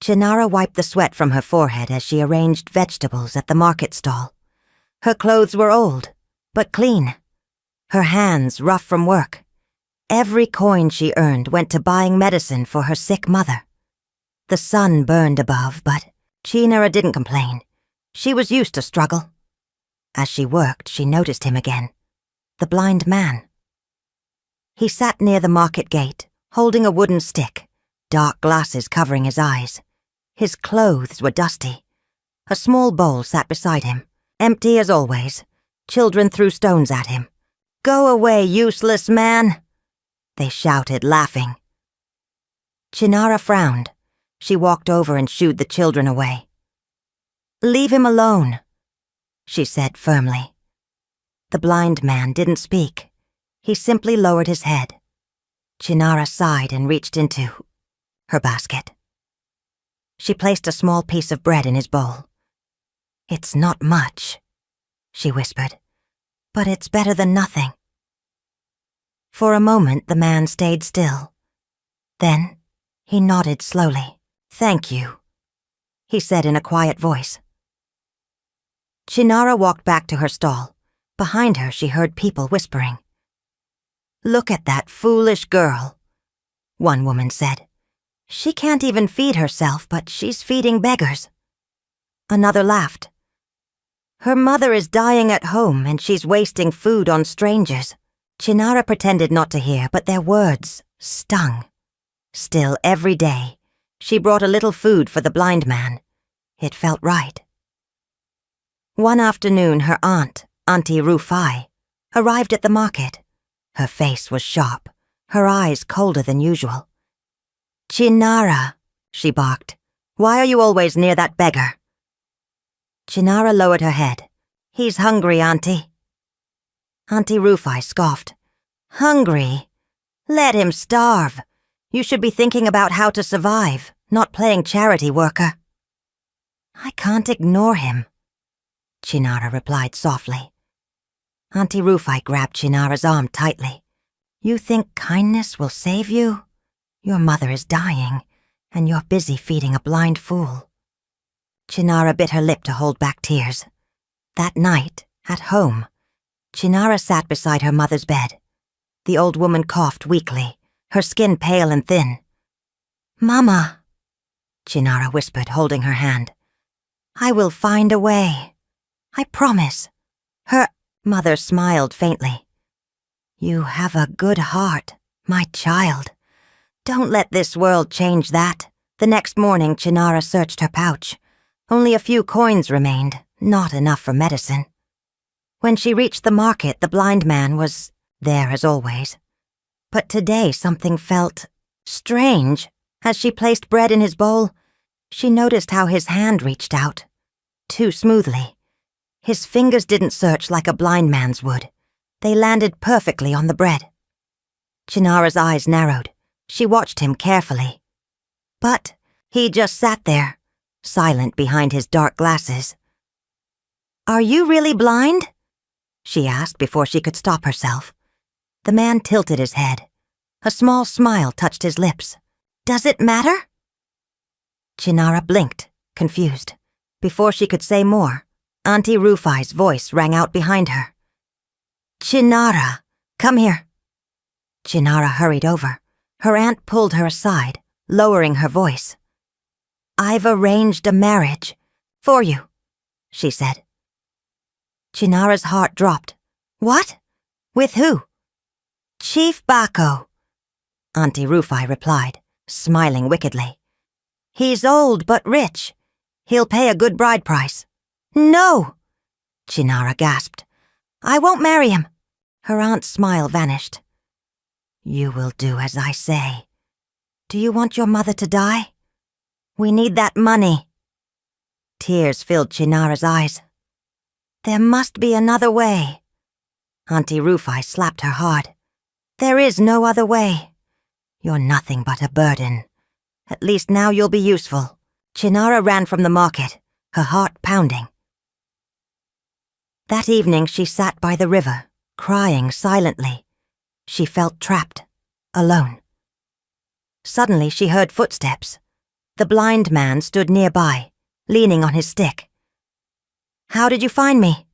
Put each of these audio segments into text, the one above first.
Chinara wiped the sweat from her forehead as she arranged vegetables at the market stall. Her clothes were old, but clean. Her hands rough from work. Every coin she earned went to buying medicine for her sick mother. The sun burned above, but Chinara didn't complain. She was used to struggle. As she worked, she noticed him again. The blind man. He sat near the market gate, holding a wooden stick, dark glasses covering his eyes. His clothes were dusty. A small bowl sat beside him, empty as always. Children threw stones at him. "Go away, useless man!" they shouted, laughing. Chinara frowned. She walked over and shooed the children away. "Leave him alone," she said firmly. The blind man didn't speak. He simply lowered his head. Chinara sighed and reached into her basket. She placed a small piece of bread in his bowl. "It's not much," she whispered, "but it's better than nothing." For a moment the man stayed still. Then he nodded slowly. "Thank you," he said in a quiet voice. Chinara walked back to her stall. Behind her she heard people whispering. "Look at that foolish girl," one woman said. "She can't even feed herself, but she's feeding beggars." Another laughed. "Her mother is dying at home and she's wasting food on strangers." Chinara pretended not to hear, but their words stung. Still, every day, she brought a little food for the blind man. It felt right. One afternoon, her aunt, Auntie Rufai, arrived at the market. Her face was sharp, her eyes colder than usual. "Chinara," she barked, "why are you always near that beggar?" Chinara lowered her head. "He's hungry, Auntie." Auntie Rufai scoffed. "Hungry? Let him starve. You should be thinking about how to survive, not playing charity worker." "I can't ignore him," Chinara replied softly. Auntie Rufai grabbed Chinara's arm tightly. "You think kindness will save you? Your mother is dying, and you're busy feeding a blind fool." Chinara bit her lip to hold back tears. That night, at home, Chinara sat beside her mother's bed. The old woman coughed weakly, her skin pale and thin. "Mama," Chinara whispered, holding her hand. "I will find a way. I promise." Her mother smiled faintly. "You have a good heart, my child. Don't let this world change that." The next morning, Chinara searched her pouch. Only a few coins remained, not enough for medicine. When she reached the market, the blind man was there as always. But today something felt strange. As she placed bread in his bowl, she noticed how his hand reached out, too smoothly. His fingers didn't search like a blind man's would. They landed perfectly on the bread. Chinara's eyes narrowed. She watched him carefully. But he just sat there, silent behind his dark glasses. "Are you really blind?" she asked before she could stop herself. The man tilted his head. A small smile touched his lips. "Does it matter?" Chinara blinked, confused. Before she could say more, Auntie Rufai's voice rang out behind her. "Chinara, come here." Chinara hurried over. Her aunt pulled her aside, lowering her voice. "I've arranged a marriage for you," she said. Chinara's heart dropped. "What? With who?" "Chief Bako," Auntie Rufai replied, smiling wickedly. "He's old but rich. He'll pay a good bride price." "No!" Chinara gasped. "I won't marry him." Her aunt's smile vanished. "You will do as I say. Do you want your mother to die? We need that money." Tears filled Chinara's eyes. "There must be another way." Auntie Rufai slapped her hard. "There is no other way. You're nothing but a burden. At least now you'll be useful." Chinara ran from the market, her heart pounding. That evening she sat by the river, crying silently. She felt trapped, alone. Suddenly she heard footsteps. The blind man stood nearby, leaning on his stick. "How did you find me?"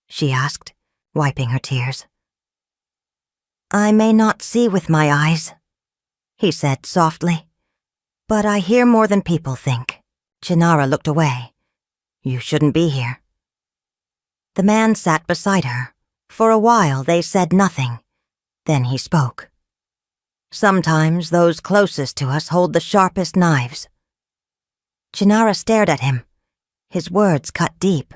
she asked, wiping her tears. "I may not see with my eyes," he said softly, "but I hear more than people think." Chinara looked away. "You shouldn't be here." The man sat beside her. For a while they said nothing. Then he spoke. "Sometimes those closest to us hold the sharpest knives." Chinara stared at him. His words cut deep,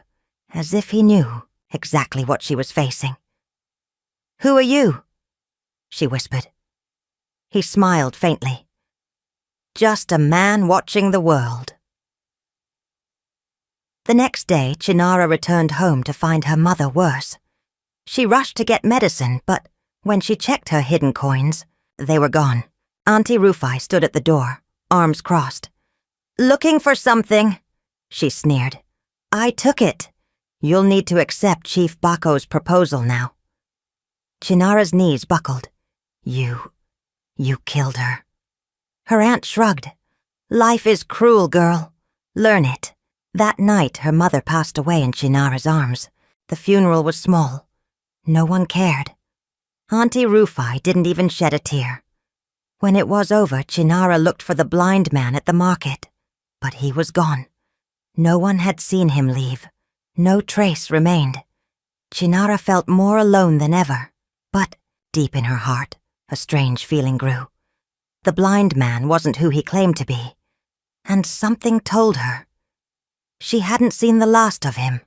as if he knew exactly what she was facing. "Who are you?" she whispered. He smiled faintly. "Just a man watching the world." The next day, Chinara returned home to find her mother worse. She rushed to get medicine, but when she checked her hidden coins, they were gone. Auntie Rufai stood at the door, arms crossed. "Looking for something," she sneered. "I took it. You'll need to accept Chief Bako's proposal now." Chinara's knees buckled. You killed her." Her aunt shrugged. "Life is cruel, girl. Learn it." That night, her mother passed away in Chinara's arms. The funeral was small. No one cared. Auntie Rufai didn't even shed a tear. When it was over, Chinara looked for the blind man at the market. But he was gone. No one had seen him leave. No trace remained. Chinara felt more alone than ever. But, deep in her heart, a strange feeling grew. The blind man wasn't who he claimed to be. And something told her she hadn't seen the last of him.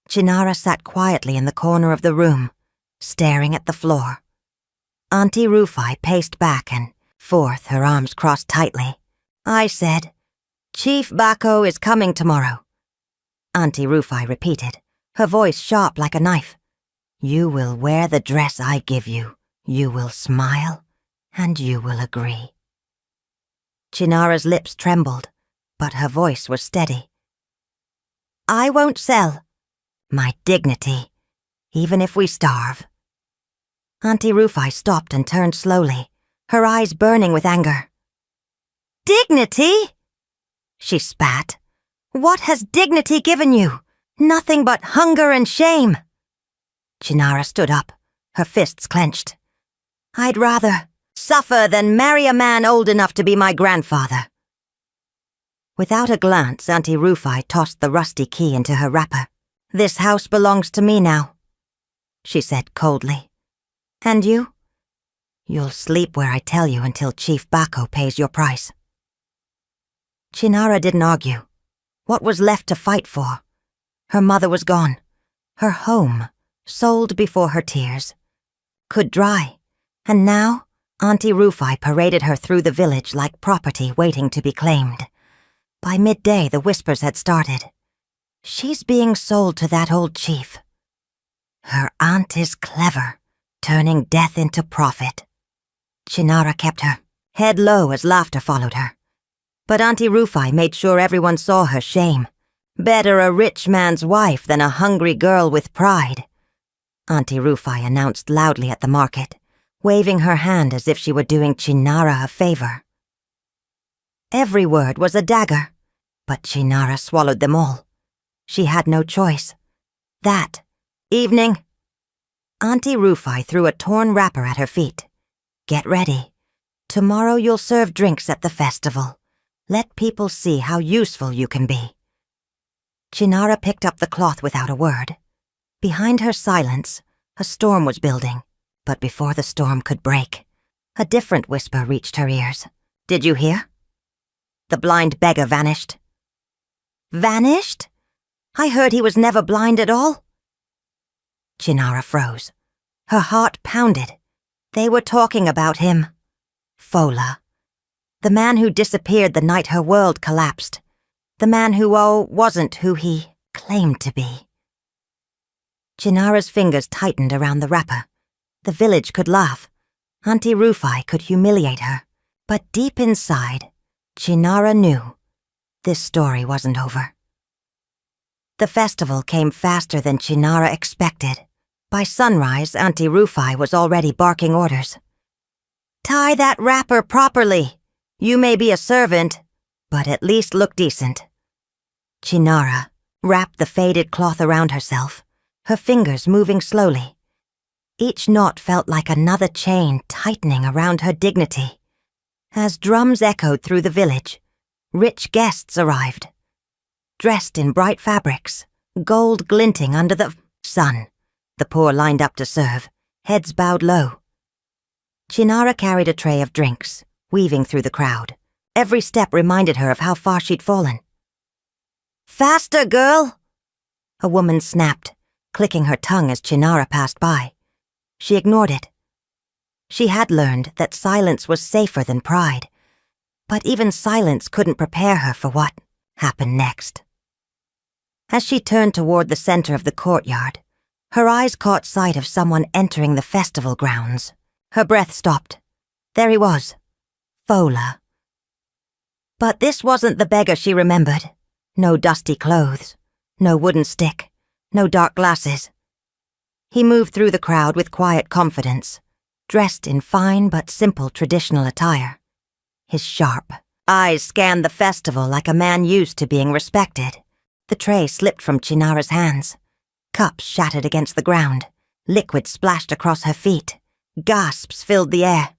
Chinara sat quietly in the corner of the room, staring at the floor. Auntie Rufai paced back and forth, her arms crossed tightly. "I said, Chief Bako is coming tomorrow." Auntie Rufai repeated, her voice sharp like a knife. "You will wear the dress I give you. You will smile, and you will agree." Chinara's lips trembled, but her voice was steady. "I won't sell my dignity, even if we starve." Auntie Rufai stopped and turned slowly, her eyes burning with anger. "Dignity?" she spat. "What has dignity given you? Nothing but hunger and shame." Chinara stood up, her fists clenched. "I'd rather suffer than marry a man old enough to be my grandfather." Without a glance, Auntie Rufai tossed the rusty key into her wrapper. "This house belongs to me now," she said coldly. "And you? You'll sleep where I tell you until Chief Bako pays your price." Chinara didn't argue. What was left to fight for? Her mother was gone. Her home, sold before her tears, could dry. And now, Auntie Rufai paraded her through the village like property waiting to be claimed. By midday, the whispers had started. "She's being sold to that old chief. Her aunt is clever, turning death into profit." Chinara kept her head low as laughter followed her. But Auntie Rufai made sure everyone saw her shame. "Better a rich man's wife than a hungry girl with pride," Auntie Rufai announced loudly at the market, waving her hand as if she were doing Chinara a favor. Every word was a dagger, but Chinara swallowed them all. She had no choice. That evening, Auntie Rufai threw a torn wrapper at her feet. "Get ready. Tomorrow you'll serve drinks at the festival. Let people see how useful you can be." Chinara picked up the cloth without a word. Behind her silence, a storm was building, but before the storm could break, a different whisper reached her ears. "Did you hear? The blind beggar vanished." "Vanished? I heard he was never blind at all." Chinara froze. Her heart pounded. They were talking about him. Fola. The man who disappeared the night her world collapsed. The man who, wasn't who he claimed to be. Chinara's fingers tightened around the wrapper. The village could laugh. Auntie Rufai could humiliate her. But deep inside, Chinara knew this story wasn't over. The festival came faster than Chinara expected. By sunrise, Auntie Rufai was already barking orders. "Tie that wrapper properly. You may be a servant, but at least look decent. Chinara wrapped the faded cloth around herself, her fingers moving slowly. Each knot felt like another chain tightening around her dignity. As drums echoed through the village, rich guests arrived. Dressed in bright fabrics, gold glinting under the sun, the poor lined up to serve, heads bowed low. Chinara carried a tray of drinks, weaving through the crowd. Every step reminded her of how far she'd fallen. "Faster, girl!" a woman snapped, clicking her tongue as Chinara passed by. She ignored it. She had learned that silence was safer than pride, but even silence couldn't prepare her for what happened next. As she turned toward the center of the courtyard, her eyes caught sight of someone entering the festival grounds. Her breath stopped. There he was, Fola. But this wasn't the beggar she remembered. No dusty clothes, no wooden stick, no dark glasses. He moved through the crowd with quiet confidence, dressed in fine but simple traditional attire. His sharp eyes scanned the festival like a man used to being respected. The tray slipped from Chinara's hands. Cups shattered against the ground. Liquid splashed across her feet. Gasps filled the air.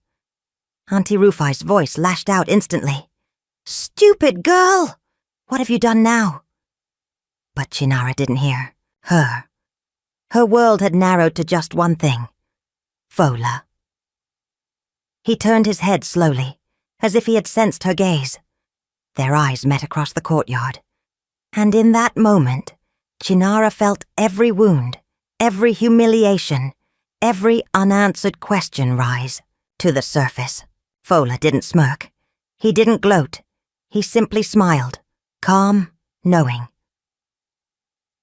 Auntie Rufai's voice lashed out instantly. "Stupid girl! What have you done now?" But Chinara didn't hear. Her. Her world had narrowed to just one thing. Fola. He turned his head slowly, as if he had sensed her gaze. Their eyes met across the courtyard. And in that moment, Chinara felt every wound, every humiliation, every unanswered question rise to the surface. Fola didn't smirk. He didn't gloat. He simply smiled, calm, knowing.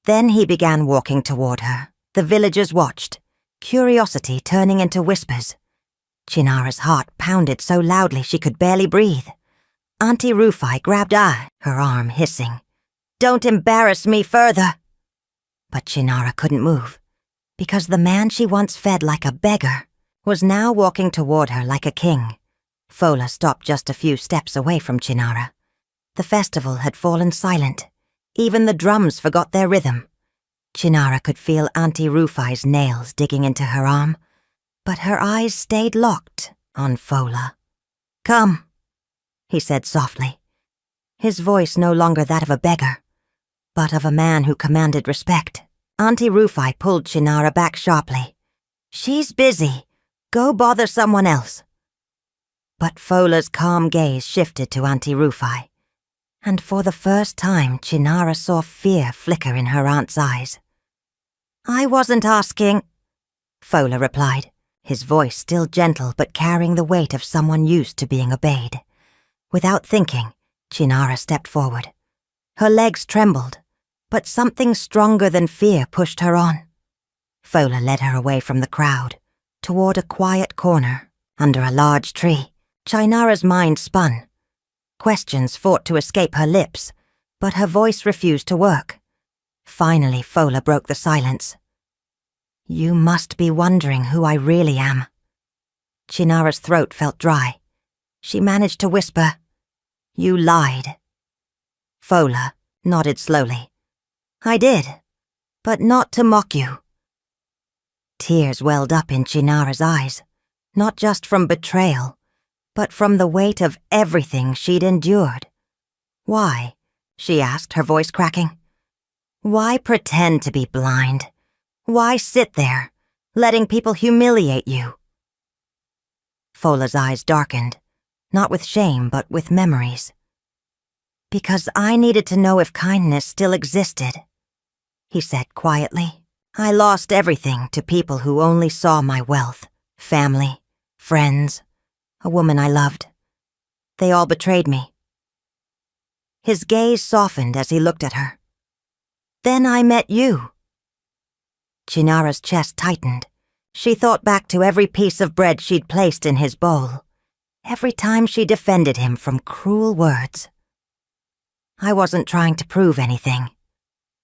Then he began walking toward her. The villagers watched, curiosity turning into whispers. Chinara's heart pounded so loudly she could barely breathe. Auntie Rufai grabbed her arm, hissing, "Don't embarrass me further." But Chinara couldn't move, because the man she once fed like a beggar was now walking toward her like a king. Fola stopped just a few steps away from Chinara. The festival had fallen silent. Even the drums forgot their rhythm. Chinara could feel Auntie Rufai's nails digging into her arm, but her eyes stayed locked on Fola. "Come," he said softly, his voice no longer that of a beggar, but of a man who commanded respect. Auntie Rufai pulled Chinara back sharply. "She's busy. Go bother someone else." But Fola's calm gaze shifted to Auntie Rufai, and for the first time Chinara saw fear flicker in her aunt's eyes. "I wasn't asking," Fola replied, his voice still gentle but carrying the weight of someone used to being obeyed. Without thinking, Chinara stepped forward. Her legs trembled, but something stronger than fear pushed her on. Fola led her away from the crowd, toward a quiet corner, under a large tree. Chinara's mind spun. Questions fought to escape her lips, but her voice refused to work. Finally, Fola broke the silence. "You must be wondering who I really am." Chinara's throat felt dry. She managed to whisper, "You lied." Fola nodded slowly. "I did, but not to mock you." Tears welled up in Chinara's eyes, not just from betrayal, but from the weight of everything she'd endured. "Why?" she asked, her voice cracking. "Why pretend to be blind? Why sit there, letting people humiliate you?" Fola's eyes darkened, not with shame, but with memories. "Because I needed to know if kindness still existed," he said quietly. "I lost everything to people who only saw my wealth, family, friends, a woman I loved. They all betrayed me." His gaze softened as he looked at her. "Then I met you." Chinara's chest tightened. She thought back to every piece of bread she'd placed in his bowl, every time she defended him from cruel words. "I wasn't trying to prove anything,"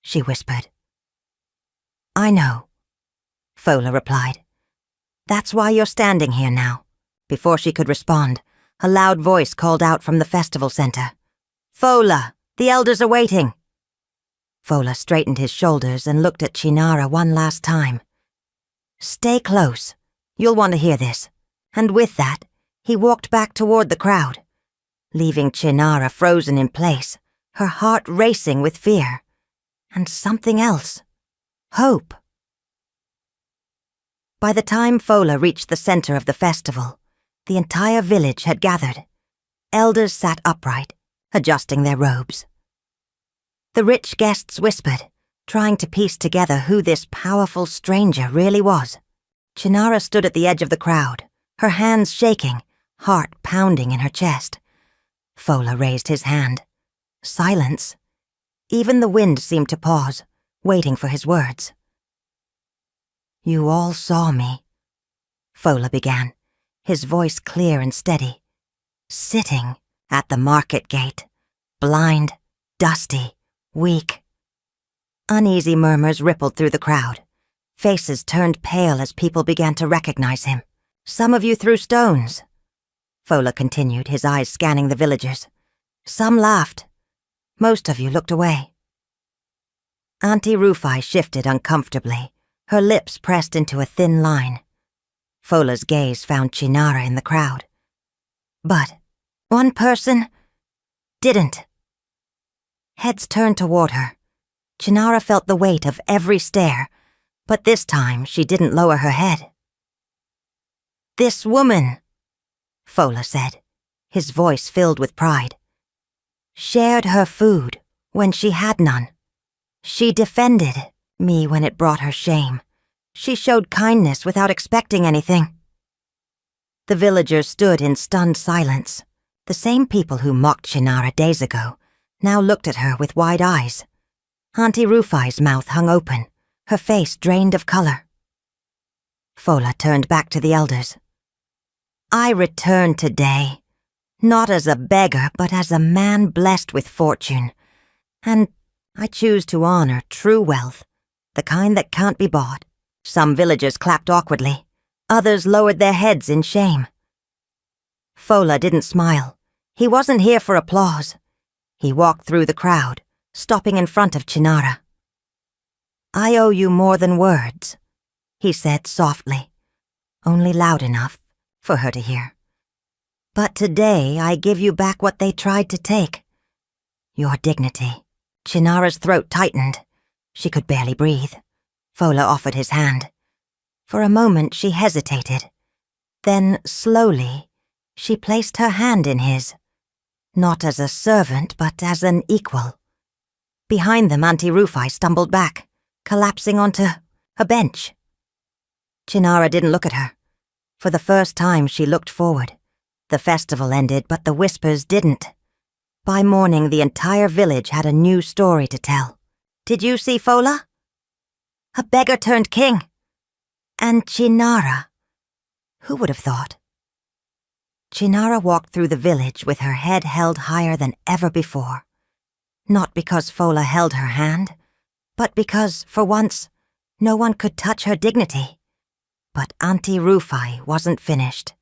she whispered. "I know," Fola replied. "That's why you're standing here now." Before she could respond, a loud voice called out from the festival center. Fola, the elders are waiting. Fola straightened his shoulders and looked at Chinara one last time. Stay close. You'll want to hear this. And with that, he walked back toward the crowd, leaving Chinara frozen in place, her heart racing with fear. And something else. Hope. By the time Fola reached the center of the festival, the entire village had gathered. Elders sat upright, adjusting their robes. The rich guests whispered, trying to piece together who this powerful stranger really was. Chinara stood at the edge of the crowd, her hands shaking, heart pounding in her chest. Fola raised his hand. Silence. Even the wind seemed to pause, waiting for his words. You all saw me, Fola began, his voice clear and steady. Sitting at the market gate, blind, dusty, weak. Uneasy murmurs rippled through the crowd. Faces turned pale as people began to recognize him. Some of you threw stones, Fola continued, his eyes scanning the villagers. Some laughed. Most of you looked away. Auntie Rufai shifted uncomfortably, her lips pressed into a thin line. Fola's gaze found Chinara in the crowd. But one person didn't. Heads turned toward her. Chinara felt the weight of every stare, but this time she didn't lower her head. This woman, Fola said, his voice filled with pride, shared her food when she had none. She defended me when it brought her shame. She showed kindness without expecting anything. The villagers stood in stunned silence. The same people who mocked Chinara days ago now looked at her with wide eyes. Auntie Rufai's mouth hung open, her face drained of color. Fola turned back to the elders. I return today, not as a beggar, but as a man blessed with fortune. And I choose to honor true wealth, the kind that can't be bought. Some villagers clapped awkwardly. Others lowered their heads in shame. Fola didn't smile. He wasn't here for applause. He walked through the crowd, stopping in front of Chinara. I owe you more than words, he said softly, only loud enough for her to hear. But today I give you back what they tried to take. Your dignity. Chinara's throat tightened. She could barely breathe. Fola offered his hand. For a moment she hesitated. Then, slowly, she placed her hand in his. Not as a servant, but as an equal. Behind them, Auntie Rufai stumbled back, collapsing onto a bench. Chinara didn't look at her. For the first time, she looked forward. The festival ended, but the whispers didn't. By morning, the entire village had a new story to tell. Did you see Fola? A beggar turned king. And Chinara. Who would have thought? Chinara walked through the village with her head held higher than ever before. Not because Fola held her hand, but because, for once, no one could touch her dignity. But Auntie Rufai wasn't finished.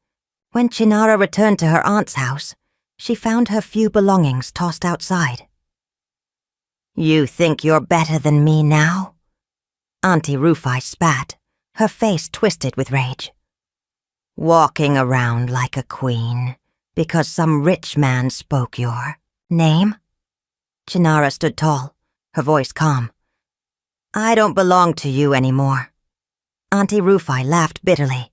When Chinara returned to her aunt's house, she found her few belongings tossed outside. You think you're better than me now? Auntie Rufai spat, her face twisted with rage. Walking around like a queen, because some rich man spoke your name? Chinara stood tall, her voice calm. I don't belong to you anymore. Auntie Rufai laughed bitterly.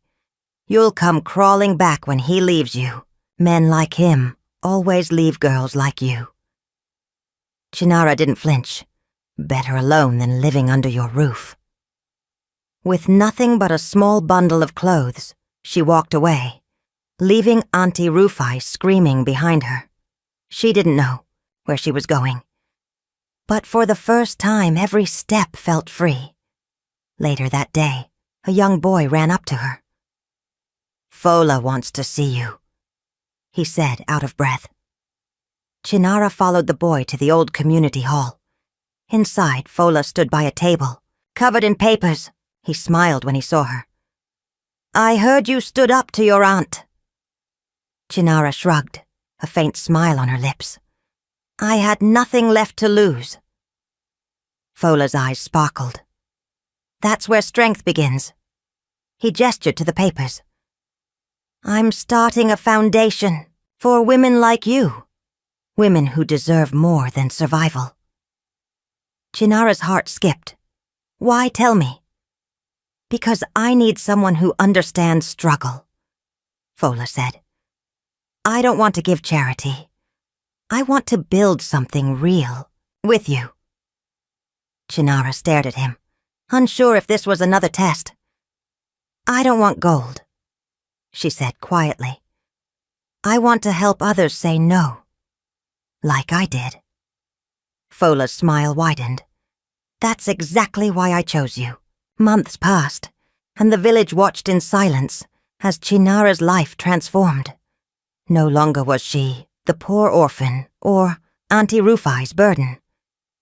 You'll come crawling back when he leaves you. Men like him always leave girls like you. Chinara didn't flinch. Better alone than living under your roof. With nothing but a small bundle of clothes, she walked away, leaving Auntie Rufai screaming behind her. She didn't know where she was going. But for the first time, every step felt free. Later that day, a young boy ran up to her. Fola wants to see you, he said, out of breath. Chinara followed the boy to the old community hall. Inside, Fola stood by a table, covered in papers. He smiled when he saw her. I heard you stood up to your aunt. Chinara shrugged, a faint smile on her lips. I had nothing left to lose. Fola's eyes sparkled. That's where strength begins. He gestured to the papers. I'm starting a foundation for women like you. Women who deserve more than survival. Chinara's heart skipped. Why tell me? Because I need someone who understands struggle, Fola said. I don't want to give charity. I want to build something real with you. Chinara stared at him, unsure if this was another test. I don't want gold, she said quietly. I want to help others say no, like I did. Fola's smile widened. That's exactly why I chose you. Months passed, and the village watched in silence as Chinara's life transformed. No longer was she the poor orphan or Auntie Rufai's burden.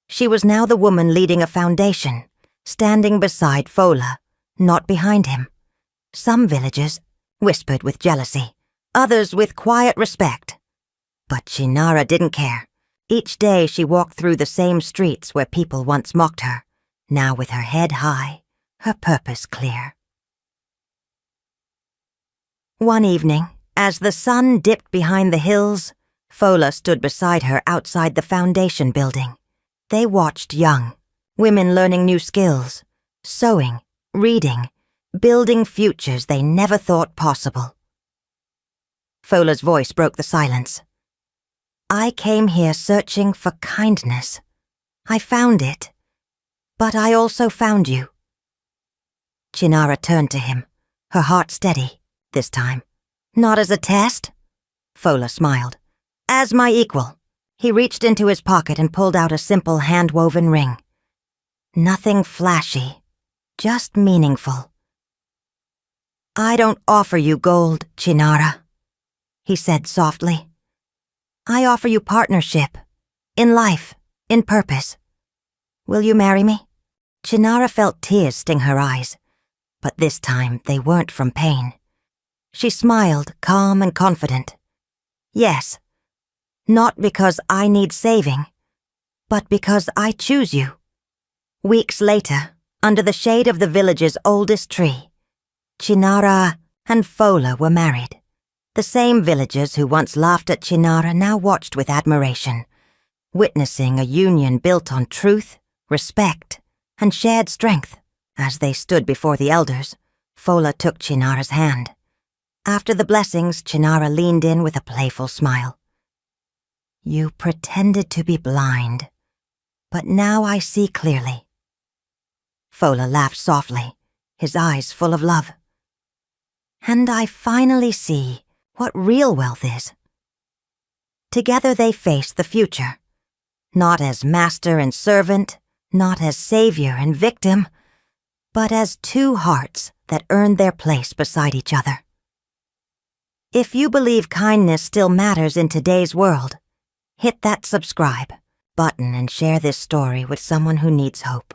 She was now the woman leading a foundation, standing beside Fola, not behind him. Some villagers whispered with jealousy, others with quiet respect. But Chinara didn't care. Each day she walked through the same streets where people once mocked her, now with her head high, her purpose clear. One evening, as the sun dipped behind the hills, Fola stood beside her outside the foundation building. They watched young, women learning new skills, sewing, reading, building futures they never thought possible. Fola's voice broke the silence. I came here searching for kindness. I found it, but I also found you. Chinara turned to him, her heart steady, this time. Not as a test? Fola smiled. As my equal. He reached into his pocket and pulled out a simple hand-woven ring. Nothing flashy, just meaningful. I don't offer you gold, Chinara, he said softly. I offer you partnership, in life, in purpose. Will you marry me? Chinara felt tears sting her eyes, but this time they weren't from pain. She smiled, calm and confident. Yes, not because I need saving, but because I choose you. Weeks later, under the shade of the village's oldest tree, Chinara and Fola were married. The same villagers who once laughed at Chinara now watched with admiration, witnessing a union built on truth, respect, and shared strength. As they stood before the elders, Fola took Chinara's hand. After the blessings, Chinara leaned in with a playful smile. You pretended to be blind, but now I see clearly. Fola laughed softly, his eyes full of love. And I finally see what real wealth is. Together they faced the future, not as master and servant, not as savior and victim, but as two hearts that earned their place beside each other. If you believe kindness still matters in today's world, hit that subscribe button and share this story with someone who needs hope.